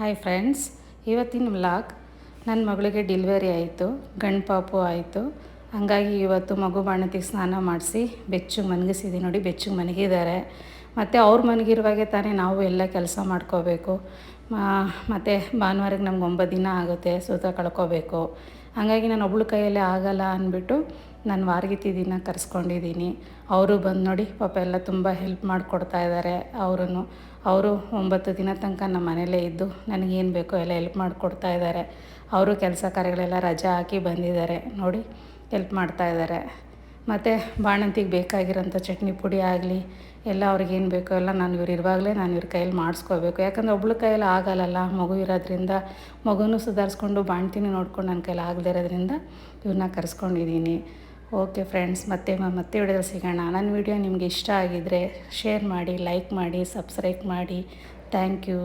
Hi friends, ಇವತ್ತಿನ vlog ನನ್ನ ಮಗಳಿಗೆ ಡೆಲಿವರಿ ಆಯಿತು, ಗಂಡು ಪಾಪು ಆಯಿತು. ಹಾಗಾಗಿ ಇವತ್ತು ಮಗು ಬಾಣತಿಗೆ ಸ್ನಾನ ಮಾಡಿಸಿ ಬೆಚ್ಚಗೆ ಮನಗಿಸಿದ್ದೀನಿ. ನೋಡಿ, ಬೆಚ್ಚಗೆ ಮನಗಿದ್ದಾರೆ. ಮತ್ತು ಅವ್ರು ಮನಗಿರುವಾಗೆ ತಾನೇ ನಾವು ಎಲ್ಲ ಕೆಲಸ ಮಾಡ್ಕೋಬೇಕು. ಮತ್ತು ಭಾನುವಾರಕ್ಕೆ ನಮ್ಗೆ 9 ದಿನ ಆಗುತ್ತೆ, ಸೂತ ಕಳ್ಕೋಬೇಕು. ಹಾಗಾಗಿ ನಾನು ಒಬ್ಳು ಕೈಯಲ್ಲೇ ಆಗಲ್ಲ ಅಂದ್ಬಿಟ್ಟು ನಾನು ವಾರಗಿತ್ತಿದಿನ ಕರೆಸ್ಕೊಂಡಿದ್ದೀನಿ. ಅವರು ಬಂದು ನೋಡಿ ಪಾಪ ಎಲ್ಲ ತುಂಬ ಹೆಲ್ಪ್ ಮಾಡಿಕೊಡ್ತಾ ಇದ್ದಾರೆ. ಅವರು 9 ದಿನ ತನಕ ನಮ್ಮ ಮನೇಲೇ ಇದ್ದು ನನಗೇನು ಬೇಕೋ ಎಲ್ಲ ಹೆಲ್ಪ್ ಮಾಡಿಕೊಡ್ತಾ ಇದ್ದಾರೆ. ಅವರು ಕೆಲಸ ಕಾರ್ಯಗಳೆಲ್ಲ ರಜೆ ಹಾಕಿ ಬಂದಿದ್ದಾರೆ. ನೋಡಿ, ಹೆಲ್ಪ್ ಮಾಡ್ತಾ ಇದ್ದಾರೆ. ಮತ್ತು ಬಾಣಂತಿಗೆ ಬೇಕಾಗಿರೋಂಥ ಚಟ್ನಿ ಪುಡಿ ಆಗಲಿ ಎಲ್ಲ ಅವ್ರಿಗೇನು ಬೇಕೋ ಎಲ್ಲ ನಾನು ಇವ್ರ ಕೈಯಲ್ಲಿ ಮಾಡಿಸ್ಕೋಬೇಕು. ಯಾಕಂದರೆ ಒಬ್ಳು ಕೈಯಲ್ಲಿ ಆಗಲ್ಲ, ಮಗು ಇರೋದ್ರಿಂದ ಮಗುನೂ ಸುಧಾರಿಸ್ಕೊಂಡು ಬಾಣ್ತಿನೂ ನೋಡ್ಕೊಂಡು ನನ್ನ ಕೈಯಲ್ಲಿ ಆಗದೇ ಇರೋದ್ರಿಂದ ಇವ್ರನ್ನ ಕರೆಸ್ಕೊಂಡಿದ್ದೀನಿ. ಓಕೆ ಫ್ರೆಂಡ್ಸ್, ಮತ್ತೆ ವಿಡಿಯೋದಲ್ಲಿ ಸಿಗೋಣ. ನನ್ನ ವಿಡಿಯೋ ನಿಮಗೆ ಇಷ್ಟ ಆಗಿದ್ದರೆ ಶೇರ್ ಮಾಡಿ, ಲೈಕ್ ಮಾಡಿ, ಸಬ್ಸ್ಕ್ರೈಬ್ ಮಾಡಿ. Thank you.